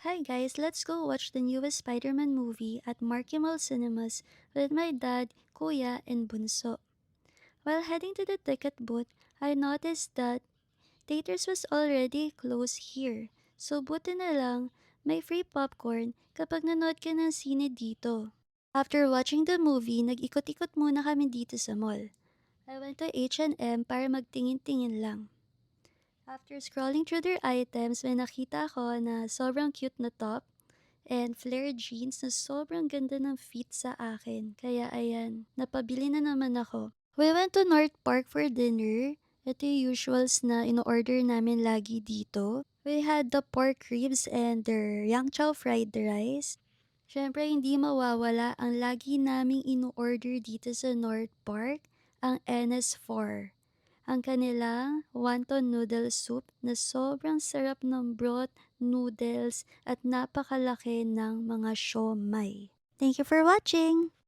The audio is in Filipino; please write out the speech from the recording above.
Hi guys, let's go watch the newest Spider-Man movie at Marky Mall Cinemas with my dad, kuya, and bunso. While heading to the ticket booth, I noticed that theaters was already closed here. So buti na lang, may free popcorn kapag nanood ka ng sine dito. After watching the movie, nag-ikot-ikot muna kami dito sa mall. I went to H&M para magtingin-tingin lang. After scrolling through their items, may nakita ko na sobrang cute na top and flare jeans na sobrang ganda ng fit sa akin. Kaya ayan, napabili na naman ako. We went to North Park for dinner. Ito yung usuals na in-order namin lagi dito. We had the pork ribs and their yang chow fried rice. Siyempre, hindi mawawala ang lagi naming in-order dito sa North Park, ang NS4. Ang kanilang wonton noodle soup na sobrang sarap ng broth, noodles, at napakalaki ng mga siomai. Thank you for watching!